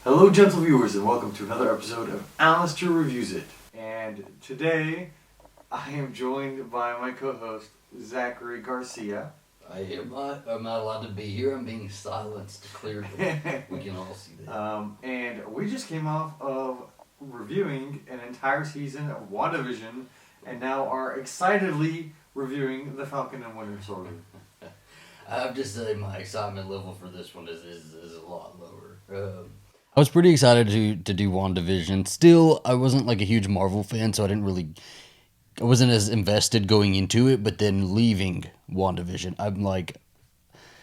Hello, gentle viewers, and welcome to another episode of Alistair Reviews It. And today, I am joined by my co-host, Zachary Garcia. Am I allowed to be here? I'm being silenced clearly. We can all see that. And we just came off of reviewing an entire season of WandaVision, and now are excitedly reviewing The Falcon and Winter Soldier. I have to say my excitement level for this one is a lot lower. I was pretty excited to do WandaVision. Still, I wasn't like a huge Marvel fan, so I wasn't as invested going into it, but then leaving WandaVision, I'm like,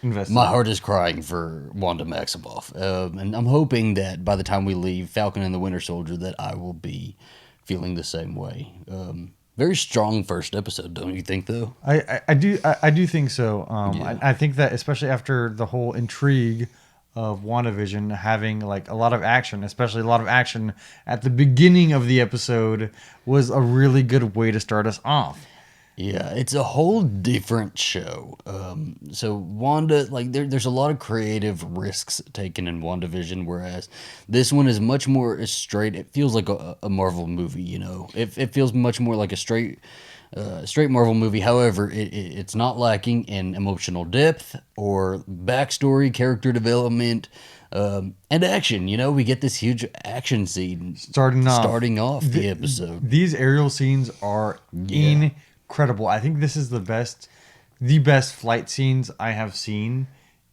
invested. My heart is crying for Wanda Maximoff. And I'm hoping that by the time we leave Falcon and the Winter Soldier, that I will be feeling the same way. Very strong first episode, don't you think, though? I do think so. Yeah. I think that especially after the whole intrigue of WandaVision having like a lot of action, especially a lot of action at the beginning of the episode, was a really good way to start us off. Yeah, it's a whole different show. So Wanda, like there's a lot of creative risks taken in WandaVision, whereas this one is much more straight. It feels like a Marvel movie, you know. It feels much more like a straight Marvel movie. However, it's not lacking in emotional depth or backstory, character development, and action. You know, we get this huge action scene starting off the episode. These aerial scenes are incredible. I think this is the best flight scenes I have seen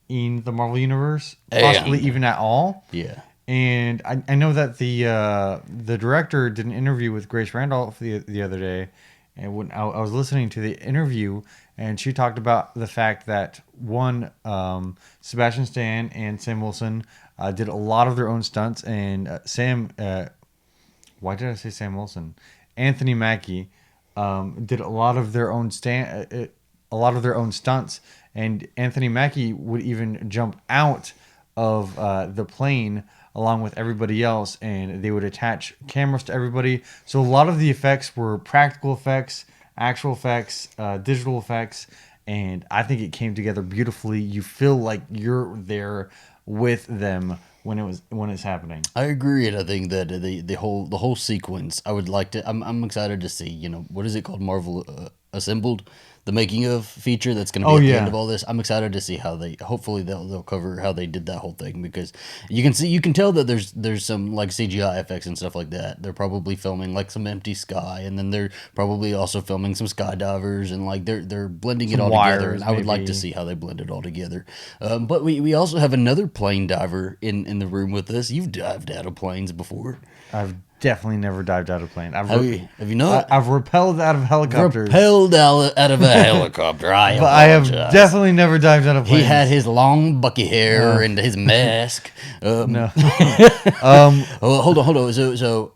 in the Marvel Universe, possibly even at all. Yeah. And I know that the director did an interview with Grace Randolph the other day. And when I was listening to the interview, and she talked about the fact that Sebastian Stan and Sam Wilson did a lot of their own stunts, and why did I say Sam Wilson? Anthony Mackie did a lot of their own stunts, and Anthony Mackie would even jump out of the plane along with everybody else, and they would attach cameras to everybody. So a lot of the effects were practical effects, actual effects, digital effects, and I think it came together beautifully. You feel like you're there with them when it's happening. I agree, and I think that the whole sequence, I would like to. I'm excited to see. You know, what is it called? Marvel Assembled, the making of feature that's going to be at the end of all this. I'm excited to see how hopefully they'll cover how they did that whole thing, because you can tell that there's some like CGI effects and stuff like that. They're probably filming like some empty sky, and then they're probably also filming some skydivers, and like they're blending it all together. And I would like to see how they blend it all together. But we also have another plane diver in the room with us. You've dived out of planes before. I've definitely never dived out of a plane. Have you not? I've rappelled out of helicopters. Out of a helicopter. I have definitely never dived out of planes. He had his long Bucky hair and his mask. No. Hold on. So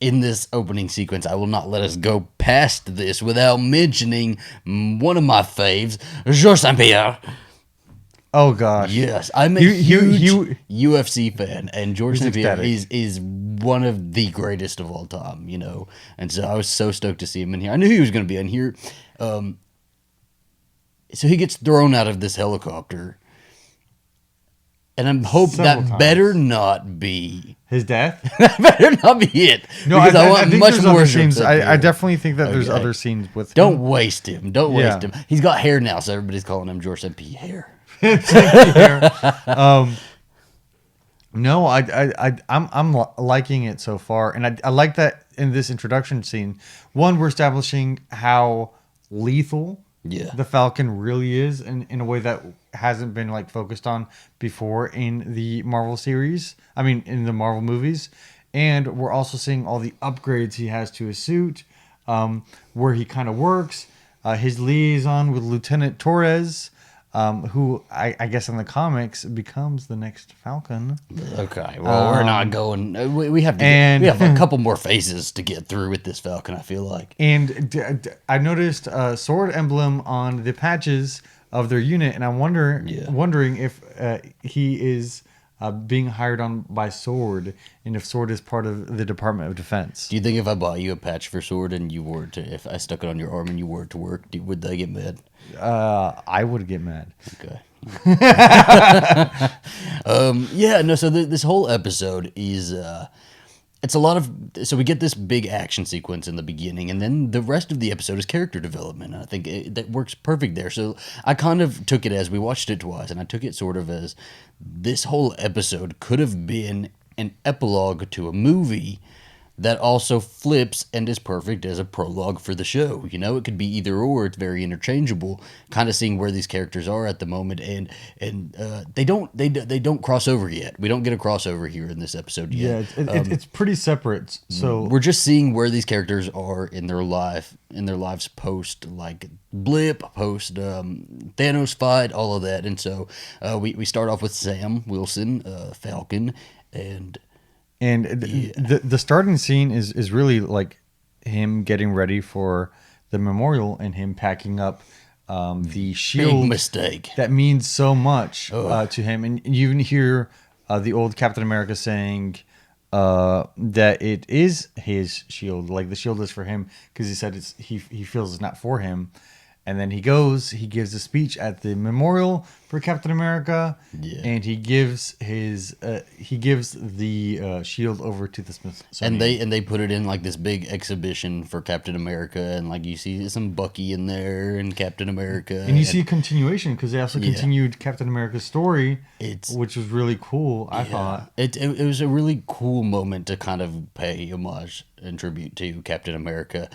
in this opening sequence, I will not let us go past this without mentioning one of my faves, Georges St. Pierre. Oh gosh! Yes, I'm a huge UFC fan, and Georges St. Pierre is one of the greatest of all time. You know, and so I was so stoked to see him in here. I knew he was going to be in here. So he gets thrown out of this helicopter, and I'm hoping that better not be his death. That better not be it. No, because I want much more scenes. I definitely think that there's other scenes with him. Don't waste him. Don't waste him. He's got hair now, so everybody's calling him Georges St. Pierre. No, I'm liking it so far, and I like that in this introduction scene. One, we're establishing how lethal the Falcon really is, in a way that hasn't been like focused on before in the Marvel series. I mean, in the Marvel movies, and we're also seeing all the upgrades he has to his suit, where he kind of works, his liaison with Lieutenant Torres. Who I guess in the comics becomes the next Falcon. Okay, well we're not going. We have a couple more phases to get through with this Falcon. I feel like. And I noticed a sword emblem on the patches of their unit, and I'm wondering if he is being hired on by SWORD, and if SWORD is part of the Department of Defense. Do you think if I bought you a patch for SWORD and you wore it if I stuck it on your arm and you wore it to work, would they get mad? I would get mad. Okay. Yeah, no. So this whole episode is it's a lot of, so we get this big action sequence in the beginning, and then the rest of the episode is character development. And I think that works perfect there. So I kind of took it as, we watched it twice, and I took it sort of as this whole episode could have been an epilogue to a movie that also flips and is perfect as a prologue for the show. You know, it could be either or. It's very interchangeable. Kind of seeing where these characters are at the moment, and they don't cross over yet. We don't get a crossover here in this episode yet. Yeah, it's pretty separate. So we're just seeing where these characters are in their lives post like blip, post Thanos fight, all of that. And so we start off with Sam Wilson, Falcon, and the starting scene is really like him getting ready for the memorial and him packing up the shield. Big mistake. That means so much to him. And you even hear the old Captain America saying that it is his shield. Like the shield is for him, because he said he feels it's not for him. And then he gives a speech at the memorial for Captain America, and he gives the shield over to the Smithsonian. And they put it in like this big exhibition for Captain America, and like you see some Bucky in there and Captain America, and you see a continuation, because they also continued Captain America's story, which was really cool. I thought it was a really cool moment to kind of pay homage and tribute to Captain America,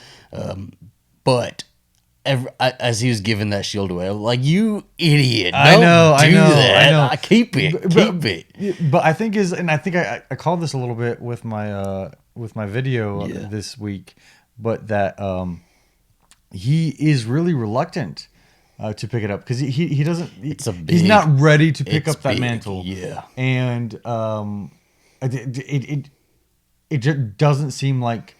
but. As he was giving that shield away, I'm like, "You idiot! I know. Keep it." But I think I called this a little bit with my video this week, but that he is really reluctant to pick it up, because he doesn't. He's not ready to pick up that mantle. Yeah, and it just doesn't seem like.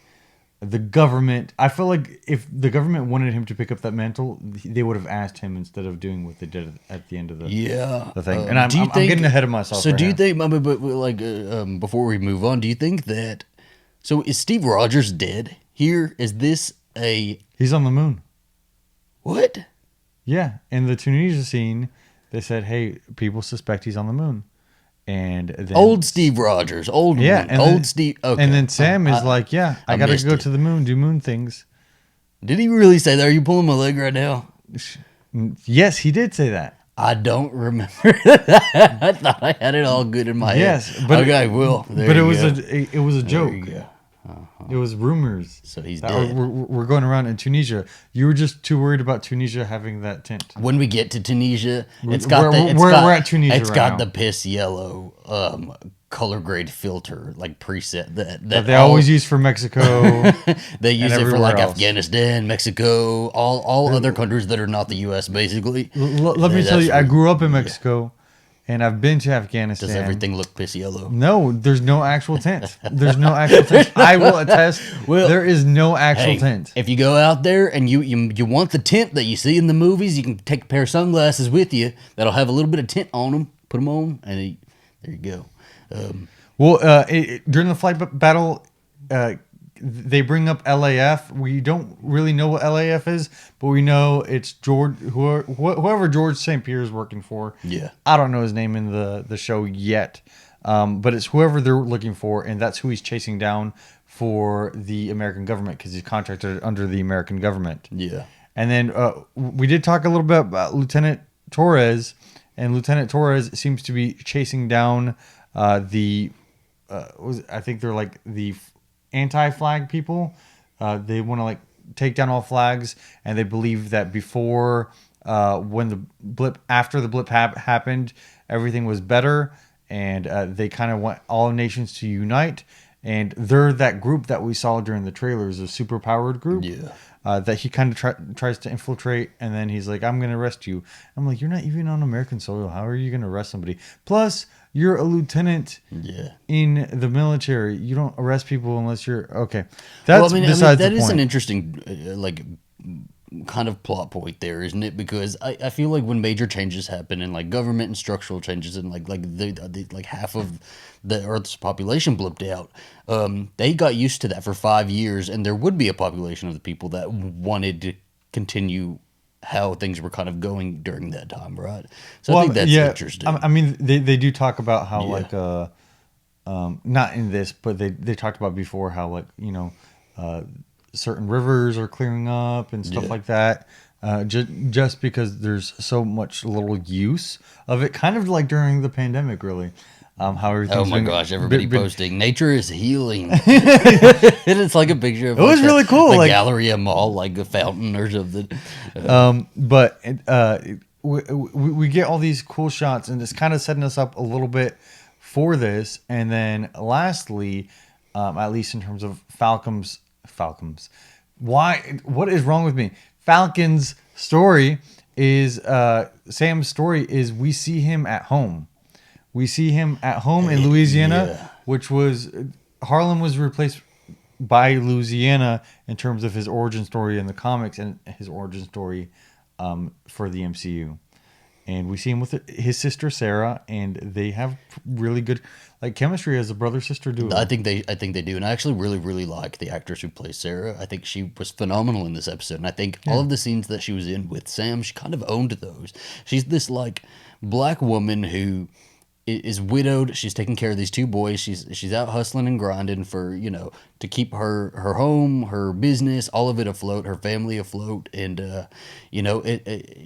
The government, I feel like if the government wanted him to pick up that mantle, they would have asked him instead of doing what they did at the end of the thing. And I'm getting ahead of myself. So do you think, but like before we move on, do you think that, so is Steve Rogers dead here? Is this he's on the moon? What? Yeah, in the Tunisia scene, they said, "Hey, people suspect he's on the moon." And then old Steve Rogers, Steve. Okay. And then Sam is like, "Yeah, I gotta go to the moon, do moon things." Did he really say that? Are you pulling my leg right now? Yes, he did say that. I don't remember that. I thought I had it all good in my head. Yes, but okay, I will. But it was a joke. There you go. It was rumors. So he's dead. We're going around in Tunisia. You were just too worried about Tunisia having that tint. When we get to Tunisia, we're at Tunisia. It's got the piss yellow color grade filter, like preset that they always use for Mexico. They use it for like else. Afghanistan, Mexico, all other countries that are not the U.S. Basically. Let me tell you, I grew up in Mexico. And I've been to Afghanistan. Does everything look piss yellow? No, there's no actual tint. There's no actual tint. I will attest. Well, there is no actual tint. If you go out there and you want the tint that you see in the movies, you can take a pair of sunglasses with you that'll have a little bit of tint on them. Put them on, and there you go. During the flight battle, they bring up LAF. We don't really know what LAF is, but we know it's whoever George St. Pierre is working for. Yeah. I don't know his name in the show yet, but it's whoever they're looking for, and that's who he's chasing down for the American government, because he's contracted under the American government. Yeah. And then we did talk a little bit about Lieutenant Torres, and Lieutenant Torres seems to be chasing down I think they're like the AntiFlag people. They want to like take down all flags, and they believe that before after the blip happened, everything was better, and they kind of want all nations to unite, and they're that group that we saw during the trailers, a superpowered group. That he kind of tries to infiltrate, and then he's like, "I'm going to arrest you." I'm like, "You're not even on American soil. How are you going to arrest somebody? Plus, you're a lieutenant in the military. You don't arrest people unless you're okay." That's besides the point. That is an interesting kind of plot point there, isn't it? Because I feel like when major changes happen in like government and structural changes, and like half of the Earth's population blipped out, they got used to that for 5 years, and there would be a population of the people that wanted to continue how things were kind of going during that time, right? So I think that's interesting. I mean, they do talk about how like not in this, but they talked about before how like certain rivers are clearing up and stuff like that. Just because there's so much little use of it, kind of like during the pandemic, really. How everything's gosh, everybody posting nature is healing. And it's like a picture of it was really cool, the like Galleria Mall, like a fountain or something. But we get all these cool shots, and it's kind of setting us up a little bit for this. And then lastly, at least in terms of Falcon's, what is wrong with me? Falcon's story is Sam's story is we see him at home. We see him at home in Louisiana, which was Harlem was replaced by Louisiana in terms of his origin story in the comics and his origin story for the MCU. And we see him with his sister Sarah, and they have really good like chemistry as a brother-sister duo. I think they do, and I actually really like the actress who plays Sarah. I think she was phenomenal in this episode, and I think all of the scenes that she was in with Sam, she kind of owned those. She's this like black woman who is widowed. She's taking care of these two boys. She's out hustling and grinding for, to keep her home, her business, all of it afloat, her family afloat. And,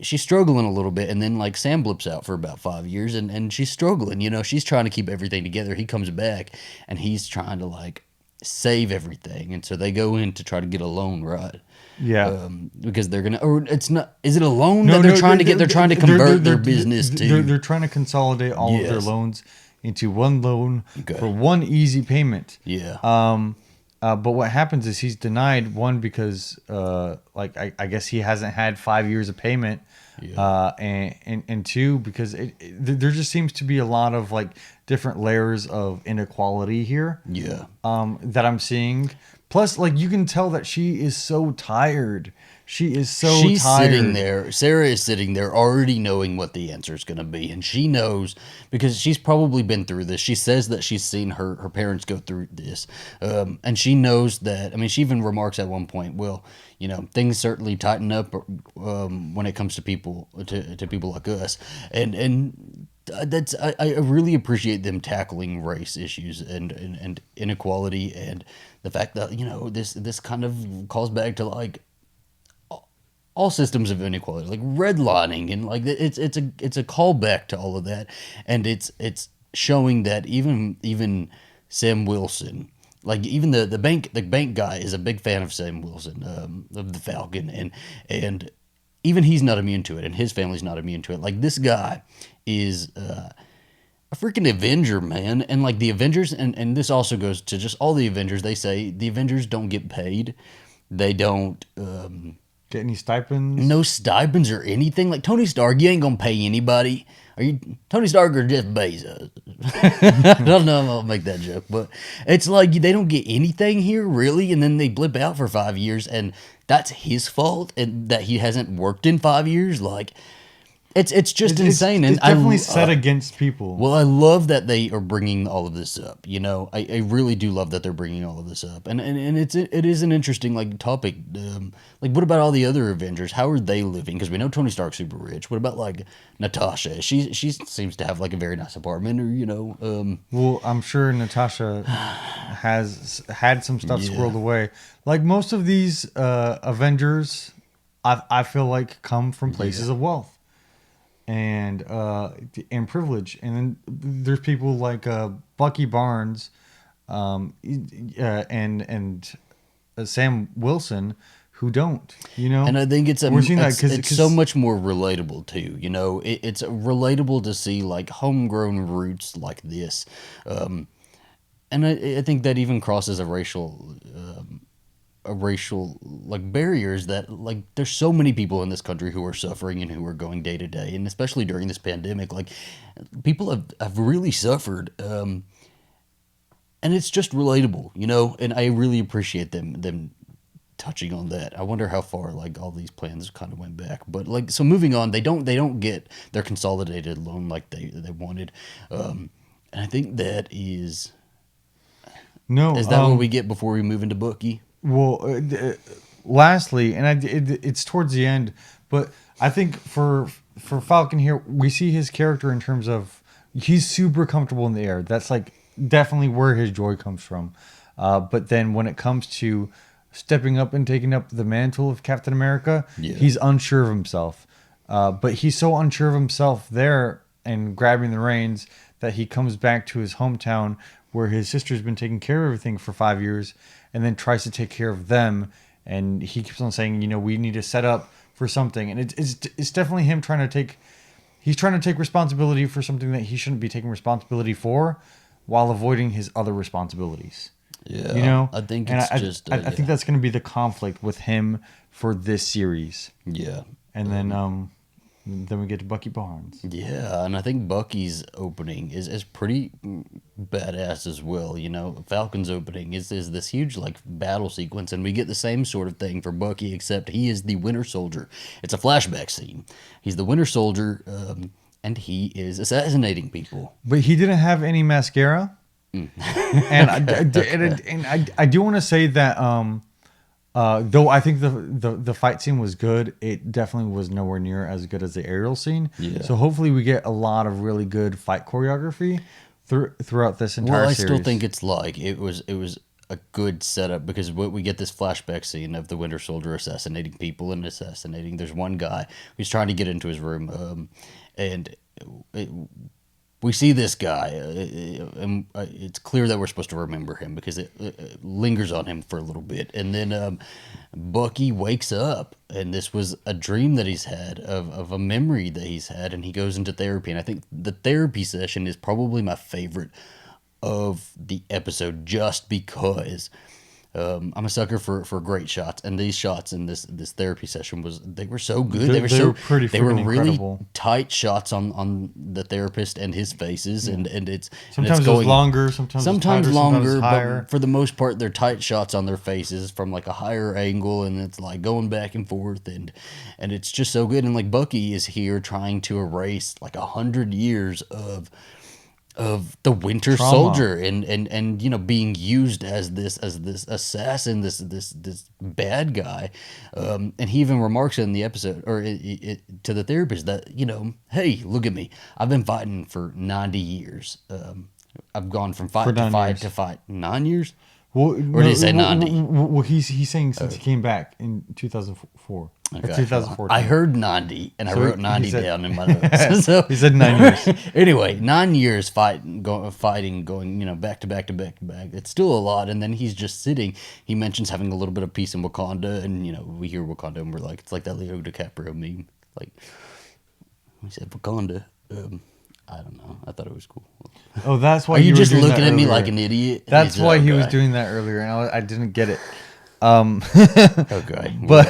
she's struggling a little bit. And then like Sam blips out for about 5 years and she's struggling, she's trying to keep everything together. He comes back and he's trying to like save everything. And so they go in to try to get a loan, right? Yeah, because they're gonna, or it's not. Is it a loan that they're trying to get? They're trying to convert their business to. They're trying to consolidate all of their loans into one loan for one easy payment. Yeah. But what happens is he's denied one because, I guess he hasn't had 5 years of payment. Yeah. And two because there just seems to be a lot of like different layers of inequality here. Yeah. That I'm seeing. Plus, like, you can tell that she is so tired. She's tired. Sitting there. Sarah is sitting there already knowing what the answer is going to be. And she knows because she's probably been through this. She says that she's seen her parents go through this. And she knows that. I mean, she even remarks at one point, well, things certainly tighten up when it comes to people, to people like us. And that's I really appreciate them tackling race issues and inequality and the fact that this kind of calls back to like all systems of inequality, like redlining, and like it's a callback to all of that, and it's showing that even Sam Wilson, like even the bank guy is a big fan of Sam Wilson, of the Falcon, and even he's not immune to it, and his family's not immune to it. Like this guy is a freaking Avenger, man. And like the Avengers, and this also goes to just all the Avengers, they say the Avengers don't get paid. They don't get any stipends. No stipends or anything. Like Tony Stark, you ain't gonna pay anybody. Are you Tony Stark or Jeff Bezos? I don't know if I'll make that joke, but it's like they don't get anything here, really, and then they blip out for 5 years, and that's his fault, and that he hasn't worked in 5 years. Like, it's just insane. It's definitely set against people. Well, I love that they are bringing all of this up. I really do love that they're bringing all of this up, and it is an interesting like topic. Like, what about all the other Avengers? How are they living? Because we know Tony Stark's super rich. What about like Natasha? She seems to have like a very nice apartment, or Well, I'm sure Natasha has had some stuff squirreled away. Like most of these Avengers, I feel like come from places of wealth and privilege. And then there's people like Bucky Barnes, and Sam Wilson who don't, And I think it's we're seeing that it's so much more relatable too. It's relatable to see like homegrown roots like this, and I think that even crosses a racial like barriers that like there's so many people in this country who are suffering and who are going day to day, and especially during this pandemic, like people have really suffered, and it's just relatable, and I really appreciate them touching on that. I wonder how far like all these plans kind of went back, but like, so moving on, they don't get their consolidated loan like they wanted, and I think that is that what we get before we move into Bucky? Well, lastly, and it's towards the end, but I think for Falcon here, we see his character in terms of he's super comfortable in the air. That's like definitely where his joy comes from. But then when it comes to stepping up and taking up the mantle of Captain America, he's unsure of himself. But he's so unsure of himself there and grabbing the reins that he comes back to his hometown where his sister's been taking care of everything for 5 years and then tries to take care of them. And he keeps on saying, we need to set up for something. And it's definitely him trying to take responsibility for something that he shouldn't be taking responsibility for while avoiding his other responsibilities. Yeah. I think it's I think that's going to be the conflict with him for this series. Yeah. And then we get to Bucky Barnes. Yeah, and I think Bucky's opening is pretty badass as well. Falcon's opening is this huge like battle sequence, and we get the same sort of thing for Bucky, except he is the Winter Soldier. It's a flashback scene. He's the Winter Soldier, and he is assassinating people. But he didn't have any mascara. And I do want to say that though I think the fight scene was good, it definitely was nowhere near as good as the aerial scene. Yeah. So hopefully we get a lot of really good fight choreography throughout this entire series. Well, I still think it's like it was a good setup because we get this flashback scene of the Winter Soldier assassinating people and assassinating. There's one guy who's trying to get into his room, and we see this guy, and it's clear that we're supposed to remember him because it lingers on him for a little bit. And then Bucky wakes up, and this was a dream that he's had of a memory that he's had, and he goes into therapy. And I think the therapy session is probably my favorite of the episode just because I'm a sucker for great shots, and these shots in this therapy session they were so good. They were really incredible. Tight shots on the therapist and his faces, and it's sometimes going, it's longer, sometimes longer, but for the most part they're tight shots on their faces from like a higher angle, and it's like going back and forth, and it's just so good. And like Bucky is here trying to erase like 100 years of the Winter Trauma. Soldier and being used as this assassin, this bad guy, and he even remarks in the episode or to the therapist that hey, look at me, I've been fighting for 90 years. I've gone from fight to fight to fight 9 years. Well, or did he say 90? Well, he's saying since he came back in 2004. Okay. 2014. I heard 90, and I wrote 90 down in my notes. So, he said 9 years. Anyway, 9 years fighting, going back to back to back to back. It's still a lot, and then he's just sitting. He mentions having a little bit of peace in Wakanda, and we hear Wakanda, and we're like, it's like that Leo DiCaprio meme. Like, we said Wakanda. I don't know. I thought it was cool. Oh, that's why Are you just were doing looking that at me earlier. like an idiot? That's why he was doing that earlier, and I didn't get it. Okay. But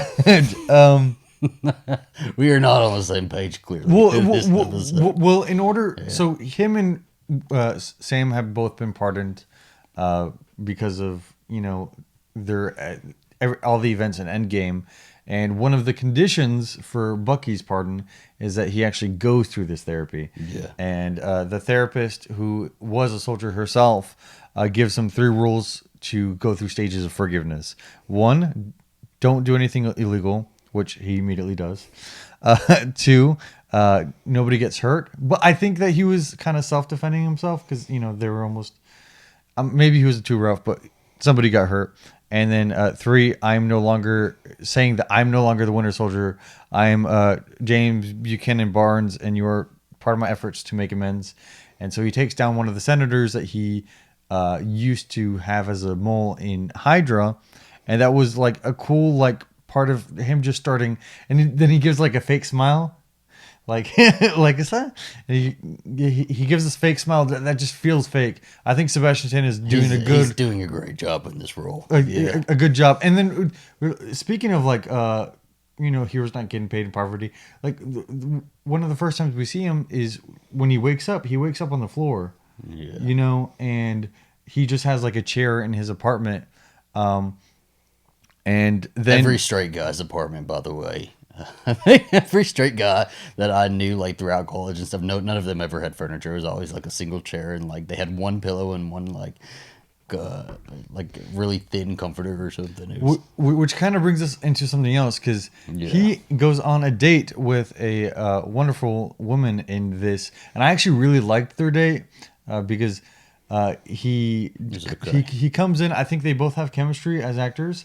we are not on the same page, clearly. Well, in order, so him and Sam have both been pardoned because of their all the events in Endgame, and one of the conditions for Bucky's pardon is that he actually goes through this therapy. Yeah. And the therapist, who was a soldier herself, gives him 3 rules to go through stages of forgiveness. 1, don't do anything illegal, which he immediately does. 2, nobody gets hurt. But I think that he was kind of self-defending himself because, they were almost... maybe he was too rough, but somebody got hurt. And then 3, I'm no longer saying that I'm no longer the Winter Soldier. I'm James Buchanan Barnes, and you're part of my efforts to make amends. And so he takes down one of the senators that he used to have as a mole in Hydra, and that was like a cool part of him just starting. And then he gives like a fake smile, like is that? And he gives this fake smile that just feels fake. I think Sebastian Stan is doing he's doing a great job in this role. A good job. And then speaking of heroes not getting paid in poverty, one of the first times we see him is when he wakes up on the floor. Yeah. And he just has like a chair in his apartment. And then every straight guy's apartment, by the way. I think every straight guy that I knew throughout college and stuff, none of them ever had furniture. It was always like a single chair, and they had one pillow and one really thin comforter or something. It was, Which kind of brings us into something else, because he goes on a date with a wonderful woman in this, and I actually really liked their date because he comes in. I think they both have chemistry as actors,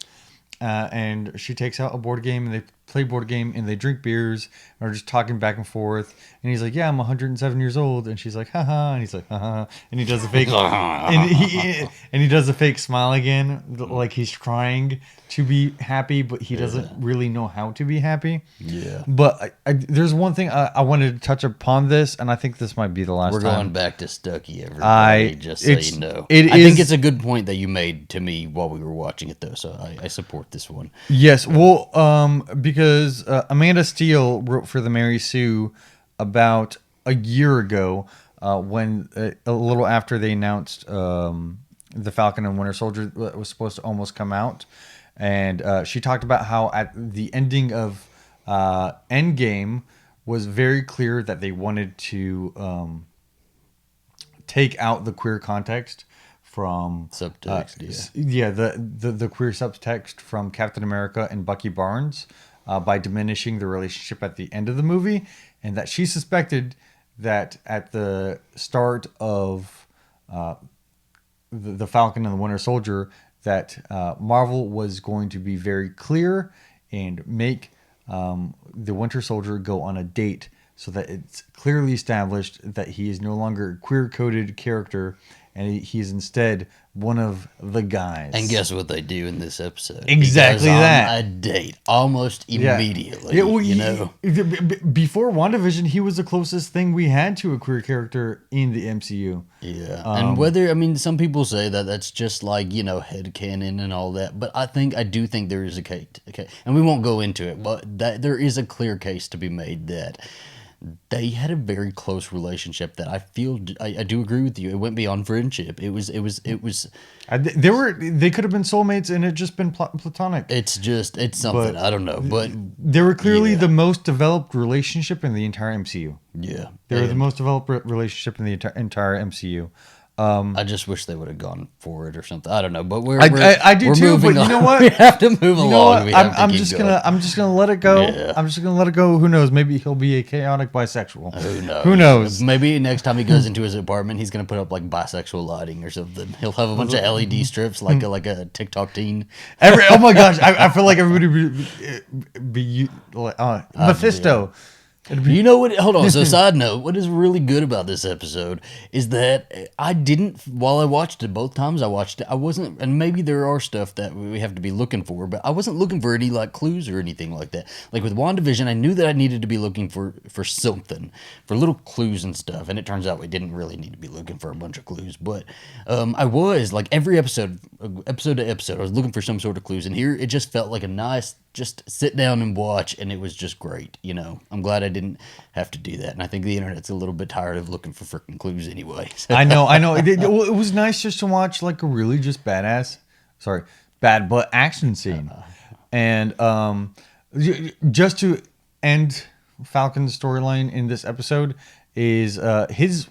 and she takes out a board game and they play board game and they drink beers and are just talking back and forth. And he's like, "Yeah, I'm 107 years old," and she's like, "Haha," and he's like, "Haha," and he does a fake and he does a fake smile again, like he's trying to be happy, but he doesn't really know how to be happy. Yeah. But there's one thing I wanted to touch upon this, and I think this might be the last We're time. going back to Stucky, everybody, just so you know. I think it's a good point that you made to me while we were watching it, though, so I support this one. Yes, well, because Amanda Steele wrote for the Mary Sue about a year ago, when a little after they announced the Falcon and Winter Soldier was supposed to almost come out, and she talked about how at the ending of Endgame was very clear that they wanted to take out the queer context from subtext, the queer subtext from Captain America and Bucky Barnes by diminishing the relationship at the end of the movie, and that she suspected that at the start of the Falcon and the Winter Soldier that Marvel was going to be very clear and make the Winter Soldier go on a date so that it's clearly established that he is no longer a queer-coded character, and he's instead one of the guys. And guess what they do in this episode? Exactly that. On a date almost immediately. Before WandaVision, he was the closest thing we had to a queer character in the MCU. Yeah. And some people say that that's just like, headcanon and all that, but I do think there is a case, and we won't go into it, but that there is a clear case to be made that they had a very close relationship that I feel I do agree with you. It went beyond friendship. They could have been soulmates and it just been platonic. It's something, but I don't know, but they were clearly the most developed relationship in the entire MCU. Yeah, they were the most developed relationship in the entire MCU. I just wish they would have gone for it or something. I don't know, but I do too. But you know what? We have to move along. I'm just gonna let it go. Yeah. I'm just gonna let it go. Who knows? Maybe he'll be a chaotic bisexual. Who knows? Maybe next time he goes into his apartment, he's gonna put up like bisexual lighting or something. He'll have a bunch of LED strips like a TikTok teen. Oh my gosh! I feel like everybody be Mephisto. You know what? Hold on. So, side note, what is really good about this episode is that while I watched it, both times I watched it, I wasn't, and maybe there are stuff that we have to be looking for, but I wasn't looking for any like clues or anything like that. Like with WandaVision, I knew that I needed to be looking for something, for little clues and stuff, and it turns out we didn't really need to be looking for a bunch of clues, but I was, like every episode to episode, I was looking for some sort of clues, and here it just felt like a nice, just sit down and watch, and it was just great, I'm glad I didn't have to do that, and I think the internet's a little bit tired of looking for freaking clues anyway. So. I know. It was nice just to watch like a really just bad but action scene, and just to end Falcon's storyline in this episode is his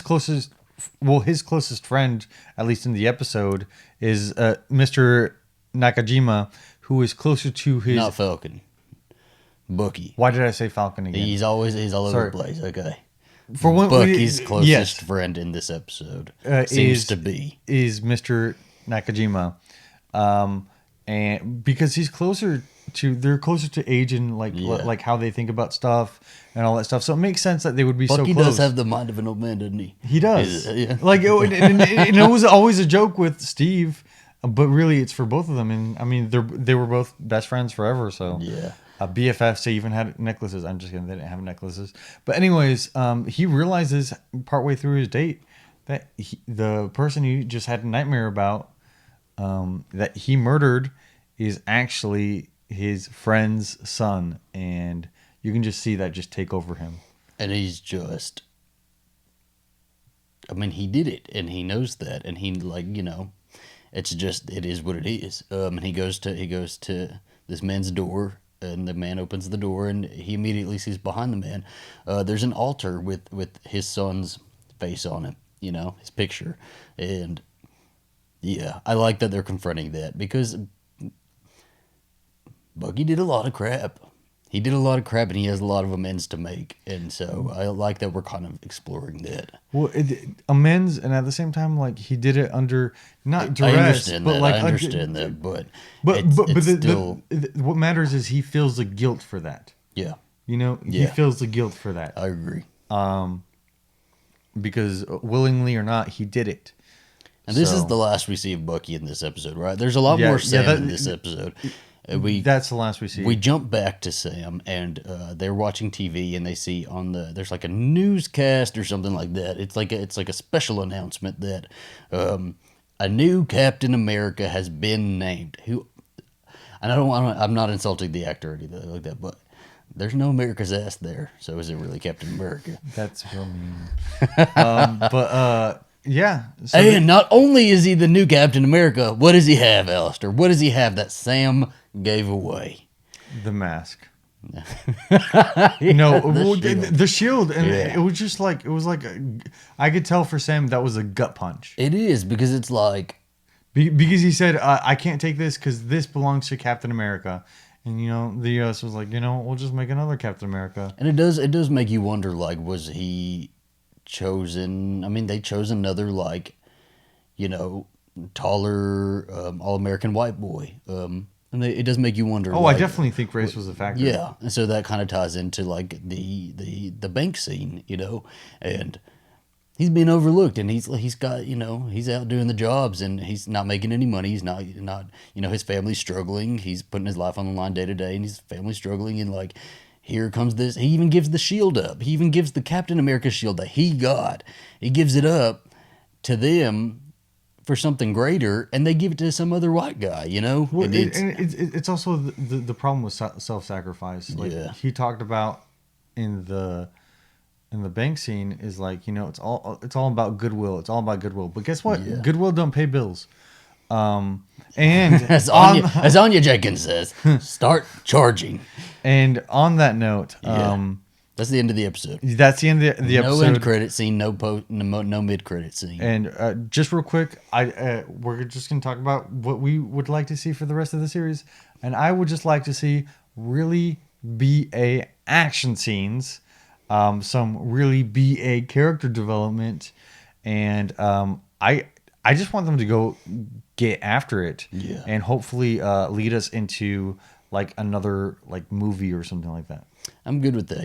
closest friend, at least in the episode, is Mr. Nakajima, who is closer to his... Not Falcon. Bucky. Why did I say Falcon again? He's all over the place. Okay. Bucky's closest friend in this episode seems to be Mr. Nakajima, and because they're closer to age and like how they think about stuff and all that stuff. So it makes sense that they would be Bucky so close. Bucky does have the mind of an old man, doesn't he? He does. And it was always a joke with Steve. But really, it's for both of them, and I mean, they were both best friends forever. So yeah, BFFs. They even had necklaces. I'm just kidding, they didn't have necklaces. But anyways, he realizes partway through his date that the person he just had a nightmare about, that he murdered, is actually his friend's son, and you can just see that just take over him. And he's just, he did it, and he knows that, and he it is what it is. And he goes to this man's door, and the man opens the door, and he immediately sees behind the man, there's an altar with his son's face on it, his picture, and Yeah, I like that they're confronting that because Bucky did a lot of crap. He did a lot of crap, and he has a lot of amends to make. And so I like that we're kind of exploring that. Well, amends, and at the same time, like he did it under not duress, I understand but that. like I understand that, but still, what matters is he feels the guilt for that. Yeah, you know, he feels the guilt for that. I agree. Because willingly or not, he did it. And this is the last we see of Bucky in this episode, right? There's a lot more Sam in this episode. That's the last we see. We jump back to Sam, and they're watching TV, and they see there's like a newscast or something like that. It's like a special announcement that a new Captain America has been named. And I'm not insulting the actor or anything like that, but there's no America's ass there. So is it really Captain America? That's real mean. Yeah. So and not only is he the new Captain America, what does he have, Alistair? What does he have that Sam gave away? The mask. The shield. And it was just like, I could tell for Sam that was a gut punch. It is, because it's like... Because he said, I can't take this because this belongs to Captain America. And, the U.S. was like, we'll just make another Captain America. And it does make you wonder, like, was he chosen? I mean, they chose another, like, taller, all-American white boy. And it does make you wonder. Oh, I definitely think race was a factor. Yeah, and so that kind of ties into, like, the bank scene, and... He's being overlooked, and he's got, he's out doing the jobs, and he's not making any money. He's not, his family's struggling. He's putting his life on the line day to day, and his family's struggling. And like, here comes this. He even gives the shield up. He even gives the Captain America shield that he got. He gives it up to them for something greater, and they give it to some other white guy. Well, it's also the problem with self-sacrifice. Like he talked about in the bank scene is like, it's all about goodwill. It's all about goodwill. But guess what? Yeah. Goodwill don't pay bills. And as Anya Jenkins says, start charging. And on that note, that's the end of the episode. That's the end of the episode. No end credit scene, no mid credit scene. And just real quick, we're just gonna talk about what we would like to see for the rest of the series. And I would just like to see really BA action scenes. Some really BA character development, and I just want them to go get after it, and hopefully lead us into like another like movie or something like that. I'm good with that.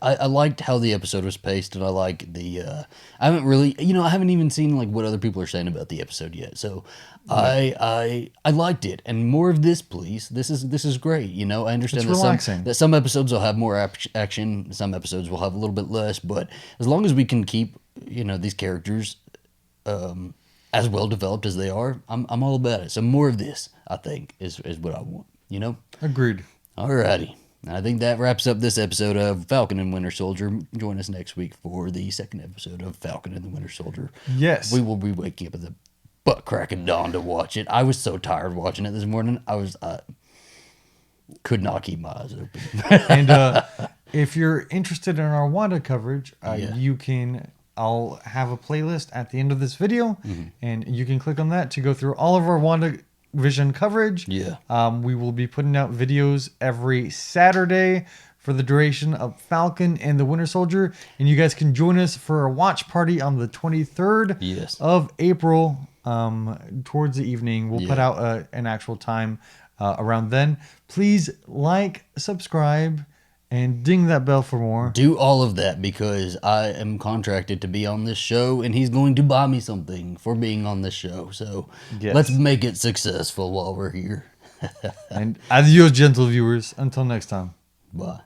I liked how the episode was paced, and I like the. I haven't really, I haven't even seen like what other people are saying about the episode yet. So I liked it, and more of this, please. This is great. I understand that some episodes will have more action, some episodes will have a little bit less, but as long as we can keep these characters as well developed as they are, I'm all about it. So more of this, I think, is what I want. Agreed. Alrighty. I think that wraps up this episode of Falcon and Winter Soldier. Join us next week for the second episode of Falcon and the Winter Soldier. Yes. We will be waking up at the butt crack of dawn to watch it. I was so tired watching it this morning. I could not keep my eyes open. And if you're interested in our Wanda coverage, I'll have a playlist at the end of this video, and you can click on that to go through all of our Wanda Vision coverage. We will be putting out videos every Saturday for the duration of Falcon and the Winter Soldier, and you guys can join us for a watch party on the 23rd of April. Towards the evening, we'll put out an actual time around then. Please like, subscribe, and ding that bell for more. Do all of that, because I am contracted to be on this show, and he's going to buy me something for being on this show. So let's make it successful while we're here. And adios, gentle viewers. Until next time. Bye.